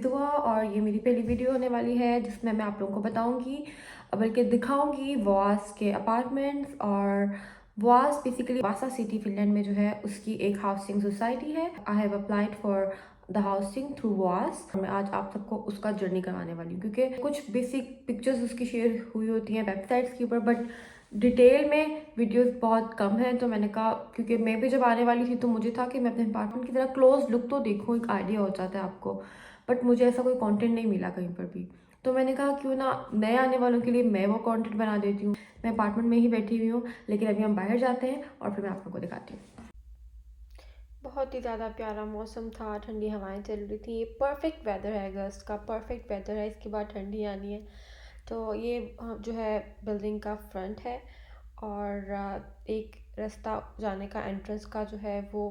दुआ और ये मेरी पहली वीडियो होने वाली है जिसमें मैं आप लोगों को बताऊंगी बल्कि दिखाऊंगी वास के अपार्टमेंट्स। और वास बेसिकली वासा सिटी फिनलैंड में जो है उसकी एक हाउसिंग सोसाइटी है। I have applied for the housing through वास। मैं आज आप सबको उसका जर्नी करवाने वाली हूँ क्योंकि कुछ बेसिक पिक्चर्स उसकी शेयर हुई होती हैं वेबसाइट्स के ऊपर, बट डिटेल में वीडियोस बहुत कम है। तो मैंने कहा क्योंकि मैं भी जब आने वाली थी तो मुझे था कि मैं अपने अपार्टमेंट की तरह क्लोज लुक तो देखूँ, एक आइडिया हो जाता है आपको, बट मुझे ऐसा कोई कंटेंट नहीं मिला कहीं पर भी। तो मैंने कहा क्यों ना नए आने वालों के लिए मैं वो कंटेंट बना देती हूँ। मैं अपार्टमेंट में ही बैठी हुई हूँ, लेकिन अभी हम बाहर जाते हैं और फिर मैं आप लोगों को दिखाती हूँ। बहुत ही ज़्यादा प्यारा मौसम था, ठंडी हवाएं चल रही थी। ये परफेक्ट वेदर है, अगस्त का परफेक्ट वेदर है। इसके बाद ठंडी आनी है। तो ये जो है बिल्डिंग का फ्रंट है और एक रास्ता जाने का एंट्रेंस का जो है वो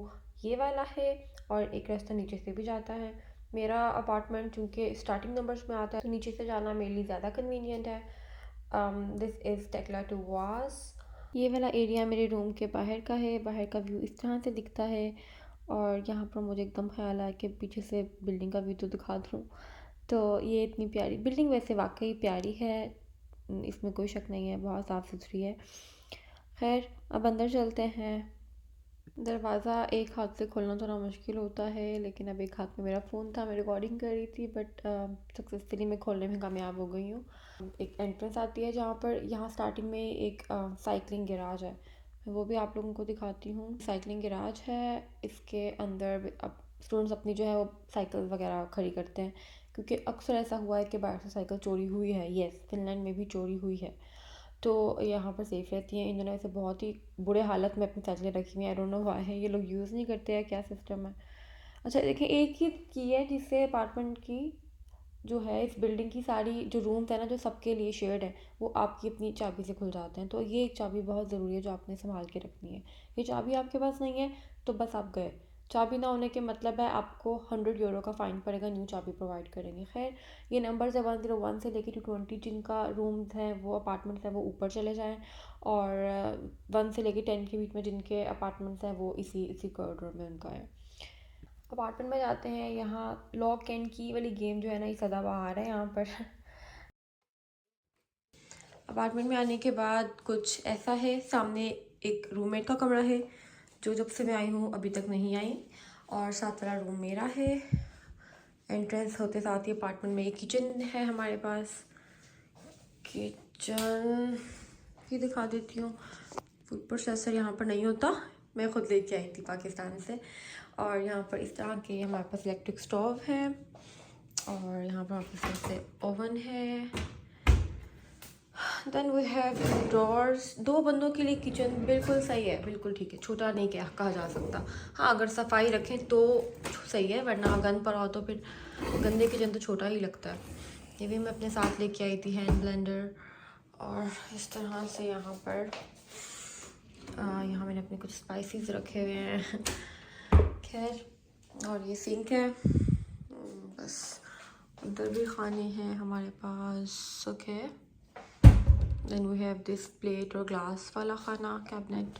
ये वाला है और एक रास्ता नीचे से भी जाता है। मेरा अपार्टमेंट चूँकि स्टार्टिंग नंबर्स में आता है तो नीचे से जाना मेरे लिए ज़्यादा कन्वीनियंट है। दिस इज़ टेक्ला टू वास। ये वाला एरिया मेरे रूम के बाहर का है। बाहर का व्यू इस तरह से दिखता है और यहाँ पर मुझे एकदम ख्याल आया कि पीछे से बिल्डिंग का व्यू तो दिखा दूँ। तो ये इतनी प्यारी बिल्डिंग वैसे वाकई प्यारी है, इसमें कोई शक नहीं है, बहुत साफ़ सुथरी है। खैर अब अंदर चलते हैं। दरवाज़ा एक हाथ से खोलना थोड़ा मुश्किल होता है, लेकिन अब एक हाथ में मेरा फ़ोन था, मैं रिकॉर्डिंग कर रही थी, बट सक्सेसफुली मैं खोलने में कामयाब हो गई हूँ। एक एंट्रेंस आती है जहाँ पर यहाँ स्टार्टिंग में एक साइकिलिंग गैराज है, मैं वो भी आप लोगों को दिखाती हूँ। साइकिलिंग गैराज है, इसके अंदर अब स्टूडेंट्स अपनी जो है वो साइकिल वगैरह खड़ी करते हैं, क्योंकि अक्सर ऐसा हुआ है कि बाहर से साइकिल चोरी हुई है। येस, फिनलैंड में भी चोरी हुई है, तो यहाँ पर सेफ़ रहती हैं। इन दिनों ऐसे बहुत ही बुरे हालत में अपनी साइकिलें रखी हुई हैं। आई डोंट नो व्हाई है, ये लोग यूज़ नहीं करते हैं, क्या सिस्टम है। अच्छा देखिए, एक ही की है जिससे अपार्टमेंट की जो है इस बिल्डिंग की सारी जो रूम्स है ना, जो सबके लिए शेयर्ड है, वो आपकी अपनी चाबी से खुल जाते हैं। तो ये एक चाबी बहुत ज़रूरी है जो आपने संभाल के रखनी है। ये चाबी आपके पास नहीं है तो बस आप गए। चाबी ना होने के मतलब है आपको 100 यूरो का फ़ाइन पड़ेगा, न्यू चाबी प्रोवाइड करेंगे। खैर ये नंबर है 101 से लेकर 220, जिनका रूम्स हैं वो अपार्टमेंट्स हैं वो ऊपर चले जाएँ, और 1 से लेकर 10 के बीच में जिनके अपार्टमेंट्स हैं वो इसी इसी कॉरिडोर में उनका है। अपार्टमेंट में जाते हैं। यहाँ लॉक एंड की वाली गेम जो है ना, ये सदाबहार है यहाँ पर। अपार्टमेंट में आने के बाद कुछ ऐसा है, सामने एक रूममेट का कमरा है जो जब से मैं आई हूँ अभी तक नहीं आई, और साथ वाला रूम मेरा है। एंट्रेंस होते साथ ही अपार्टमेंट में एक किचन है हमारे पास। किचन ही दिखा देती हूँ। फूड प्रोसेसर यहाँ पर नहीं होता, मैं खुद लेके आई थी पाकिस्तान से। और यहाँ पर इस तरह के हमारे पास इलेक्ट्रिक स्टोव है, और यहाँ पर इस तरह से ओवन है। Then we have drawers. 2 बंदों के लिए किचन बिल्कुल सही है, बिल्कुल ठीक है, छोटा नहीं कहा जा सकता। हाँ अगर सफाई रखें तो सही है, वरना गंद पड़ा हो तो फिर गंदे किचन तो छोटा ही लगता है। ये भी मैं अपने साथ लेके आई थी, हैंड ब्लेंडर। और इस तरह से यहाँ पर यहाँ मैंने अपने कुछ स्पाइसेस रखे हुए हैं। खैर और ये सिंक है, बस उधर भी खाने हैं हमारे पास। Okay, then we have this plate और ग्लास वाला खाना कैबिनेट,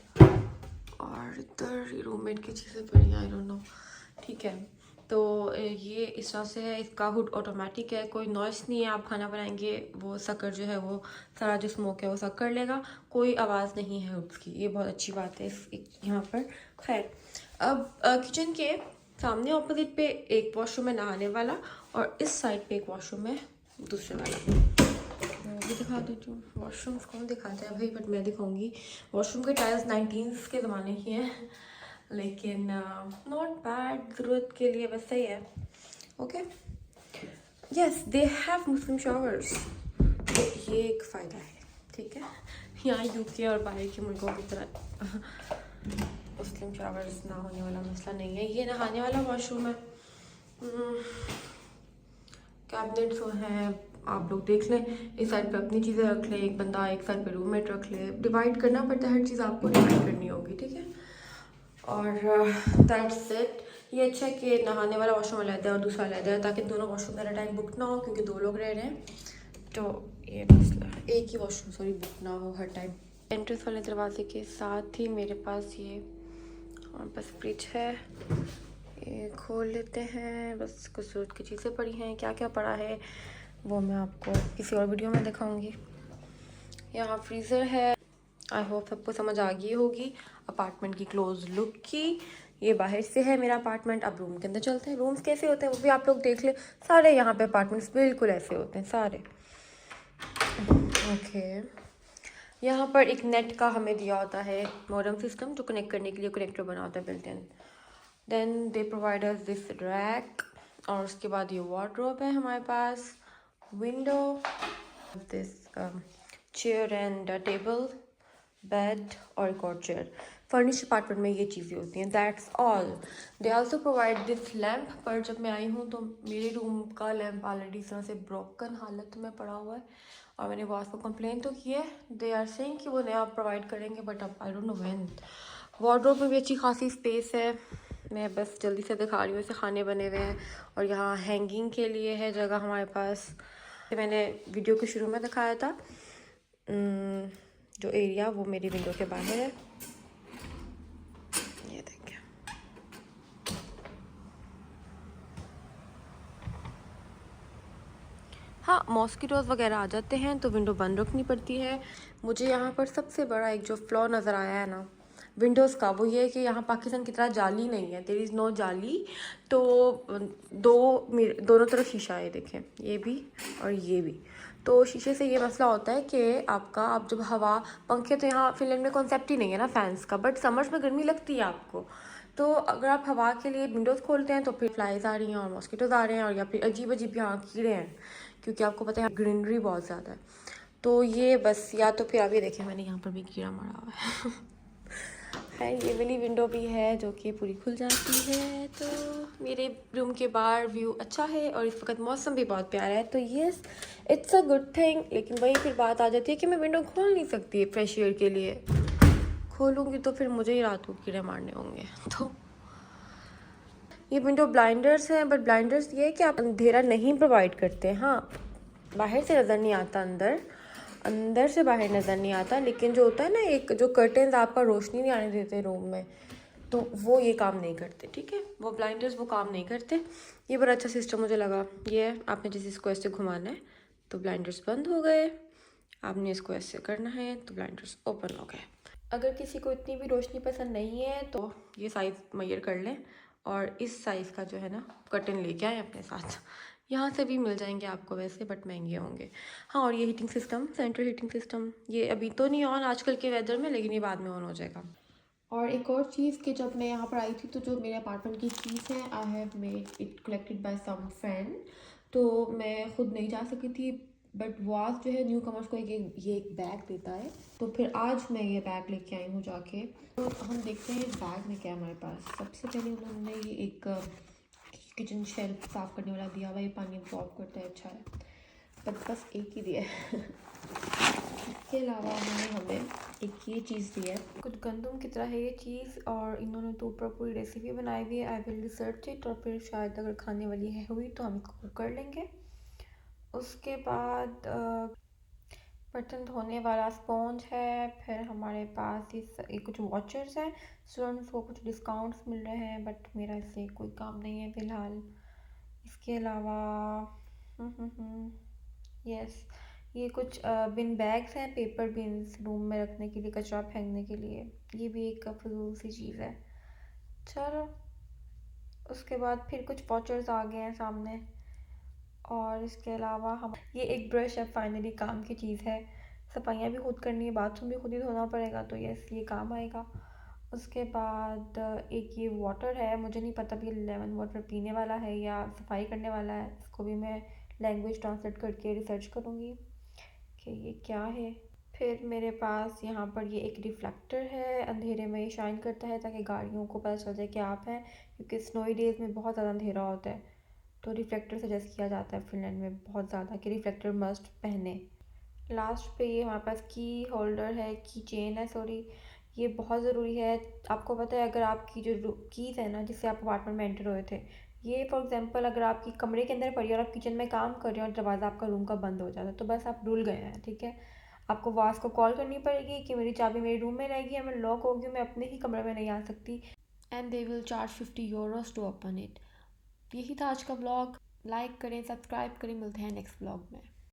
और इधर रूममेट की चीज़ें पड़ी, आई डोंट नो। ठीक है, तो ये इस तरह से है। इसका हुड ऑटोमेटिक है, कोई नॉइस नहीं है। आप खाना बनाएंगे वो शक्कर जो है वो सारा जो स्मोक है वो शक कर लेगा, कोई आवाज़ नहीं है हुड्स की। ये बहुत अच्छी बात है यहाँ पर। खैर अब किचन के सामने ऑपोजिट पे एक वॉशरूम है नहाने वाला, और इस साइड पे एक वॉशरूम है दूसरे वाला। भी दिखा देती हूँ। वॉशरूम्स कौन दिखाता है भाई, बट मैं दिखाऊंगी। वॉशरूम के टाइल्स 19 के ज़माने की हैं, लेकिन नॉट बैड, ज़रूरत के लिए बस सही है। Okay, yes they have Muslim showers, ये एक फ़ायदा है। ठीक है, यहाँ यूके और बाहर के मुल्कों की तरह मुस्लिम शावर्स ना होने वाला मसला नहीं है। ये नहाने वाला वॉशरूम है। कैबिनेट्स वो हैं, आप लोग देख लें। इस साइड पे अपनी चीज़ें रख लें, एक बंदा एक साइड पे रूममेट रख ले। डिवाइड करना पड़ता है, हर चीज़ आपको डिवाइड करनी होगी, ठीक है। और दैट्स इट। ये अच्छा है कि नहाने वाला वॉशरूम अलग है और दूसरा अलग है, ताकि दोनों वॉशरूम मेरा टाइम बुक ना हो, क्योंकि 2 लोग रह रहे हैं, तो ये मसला है। एक ही वॉशरूम सॉरी बुक ना हो हर टाइम। एंट्रेंस वाले दरवाजे के साथ ही मेरे पास ये और बस फ्रिज है। ये खोल लेते हैं। बस कुछ ज़रूरत की चीज़ें पड़ी हैं, क्या क्या पड़ा है वो मैं आपको किसी और वीडियो में दिखाऊंगी। यहाँ फ्रीज़र है। आई होप सबको समझ आ गई होगी अपार्टमेंट की क्लोज लुक की। ये बाहर से है मेरा अपार्टमेंट। अब रूम के अंदर चलते हैं। रूम्स कैसे होते हैं वो भी आप लोग देख ले। सारे यहाँ पे अपार्टमेंट्स बिल्कुल ऐसे होते हैं सारे। ओके, यहाँ पर एक नेट का हमें दिया होता है मॉडेम सिस्टम, जो कनेक्ट करने के लिए कनेक्टर बना होता है built in. Then they provide us this rack, और उसके बाद ये वार्डरोब है हमारे पास, window, this chair and table, bed और एक और चेयर। फर्निश अपार्टमेंट में ये चीज़ें होती हैं। That's all. They also provide this lamp, पर जब मैं आई हूँ तो मेरे रूम का लैम्प ऑलरेडी इस तरह से ब्रोकन हालत में पड़ा हुआ है, और मैंने बॉस को कंप्लेन तो की है। दे आर सेइंग कि वो नया प्रोवाइड करेंगे, बट अब I don't know when. Wardrobe में भी अच्छी खासी स्पेस है। मैं बस जल्दी से दिखा रही हूँ। ऐसे खाने बने हुए हैं, और यहाँ हैंगिंग के लिए है जगह हमारे पास। मैंने वीडियो के शुरू में दिखाया था जो एरिया, वो मेरी विंडो के बाहर है। ये देखिए, हाँ मॉस्किटोज़ वगैरह आ जाते हैं तो विंडो बंद रखनी पड़ती है। मुझे यहाँ पर सबसे बड़ा एक जो फ्लॉ नज़र आया है ना विंडोज़ का, वो ये है कि यहाँ पाकिस्तान की तरह जाली नहीं है। देयर इज़ नो जाली। तो दोनों तरफ शीशा है, देखें ये भी और ये भी। तो शीशे से ये मसला होता है कि आप जब हवा, पंखे तो यहाँ फिनलैंड में कॉन्सेप्ट ही नहीं है ना फैंस का, बट समर्स में गर्मी लगती है आपको। तो अगर आप हवा के लिए विंडोज़ खोलते हैं तो फिर फ्लाइज आ रही हैं और मॉस्किटोज़ आ रहे हैं, और या फिर अजीब अजीब यहाँ कीड़े हैं, क्योंकि आपको पता है ग्रीनरी बहुत ज़्यादा है। तो ये बस, या तो फिर आप ये देखें मैंने यहाँ पर भी कीड़ा मारा हुआ है। है ये वाली विंडो भी है जो कि पूरी खुल जाती है। तो मेरे रूम के बाहर व्यू अच्छा है, और इस वक्त मौसम भी बहुत प्यारा है। तो yes, it's a good thing. लेकिन वही फिर बात आ जाती है कि मैं विंडो खोल नहीं सकती फ्रेश एयर के लिए। खोलूँगी तो फिर मुझे ही रात को कीड़े मारने होंगे। तो ये विंडो ब्लाइंडर्स हैं, बट ब्लाइंडर्स ये है कि आप अंधेरा नहीं प्रोवाइड करते। हाँ, बाहर से नज़र नहीं आता, अंदर से बाहर नज़र नहीं आता, लेकिन जो होता है ना एक जो कर्टेंस आपका रोशनी नहीं आने देते रूम में, तो वो ये काम नहीं करते। ठीक है, वो ब्लाइंडर्स वो काम नहीं करते। ये बड़ा अच्छा सिस्टम मुझे लगा। ये है, आपने जैसे इसको ऐसे घुमाना है तो ब्लाइंडर्स बंद हो गए, आपने इसको ऐसे करना है तो ब्लाइंडर्स ओपन हो गए। अगर किसी को इतनी भी रोशनी पसंद नहीं है तो ये साइज़ मेजर कर लें, और इस साइज़ का जो है ना कर्टन लेके आए अपने साथ। यहाँ से भी मिल जाएंगे आपको वैसे, बट महंगे होंगे। हाँ, और ये heating system, central heating system, ये अभी तो नहीं ऑन आजकल के वेदर में, लेकिन ये बाद में ऑन हो जाएगा। और एक और चीज़ कि जब मैं यहाँ पर आई थी तो जो मेरे अपार्टमेंट की चीज़ है, I have made it collected by some friend. तो मैं खुद नहीं जा सकी थी, बट वास जो है न्यू कमर्स को ये एक बैग देता है। तो फिर आज मैं ये बैग लेके आई हूँ जाके। तो हम देखते हैं इस बैग में क्या है हमारे पास। सबसे पहले उन्होंने ये एक किचन शेल्फ साफ़ करने वाला दिया हुआ, ये पानी अब्जॉर्ब करता है, अच्छा है, बट बस एक ही दिया है। इसके अलावा उन्होंने हमें एक ये चीज़ दी है, कुछ गंदम की तरह है ये चीज़, और इन्होंने तो ऊपर पूरी रेसिपी बनाई हुई है। आई विल रिसर्च इट, और फिर शायद अगर खाने वाली है हुई तो हम इसको कुक कर लेंगे। उसके बाद बर्तन धोने वाला स्पॉन्ज है। फिर हमारे पास ये कुछ वॉचर्स हैं, स्टूडेंट्स को कुछ डिस्काउंट्स मिल रहे हैं, बट मेरा इससे कोई काम नहीं है फ़िलहाल। इसके अलावा यस, ये कुछ बिन बैग्स हैं, पेपर बिन्स रूम में रखने के लिए, कचरा फेंकने के लिए। ये भी एक फजूल सी चीज़ है। चलो, उसके बाद फिर कुछ वॉचर्स आ गए हैं सामने, और इसके अलावा हम ये एक ब्रश है, फाइनली काम की चीज़ है। सफाइयाँ भी खुद करनी है, बाथरूम भी खुद ही धोना पड़ेगा, तो यस ये काम आएगा। उसके बाद एक ये वाटर है, मुझे नहीं पता भी लेमन वाटर पीने वाला है या सफाई करने वाला है। इसको भी मैं लैंग्वेज ट्रांसलेट करके रिसर्च करूँगी कि ये क्या है। फिर मेरे पास यहाँ पर ये एक रिफ्लेक्टर है, अंधेरे में ये शाइन करता है ताकि गाड़ियों को पता चल जाए कि आप हैं, क्योंकि स्नोई डेज़ में बहुत ज़्यादा अंधेरा होता है। तो रिफ्लेक्टर सजेस्ट किया जाता है फिनलैंड में बहुत ज़्यादा कि रिफ्लेक्टर मस्ट पहने। लास्ट पे ये हमारे पास की होल्डर है, की चेन है सॉरी, ये बहुत ज़रूरी है। आपको पता है अगर आपकी जो कीज़ है ना जिससे आप अपार्टमेंट में एंटर हुए थे, ये फॉर एग्जांपल अगर आपकी कमरे के अंदर पड़ी है और आप किचन में काम कर रहे हो और दरवाज़ा आपका रूम का बंद हो जाता है, तो बस आप रुल गए हैं। ठीक है, आपको वास को कॉल करनी पड़ेगी कि मेरी चाबी मेरे रूम में रहेगी या मैं लॉक होगी, मैं अपने ही कमरे में नहीं आ सकती। And they will charge 50 euros to open it. यही था आज का ब्लॉग। लाइक करें, सब्सक्राइब करें, मिलते हैं नेक्स्ट ब्लॉग में।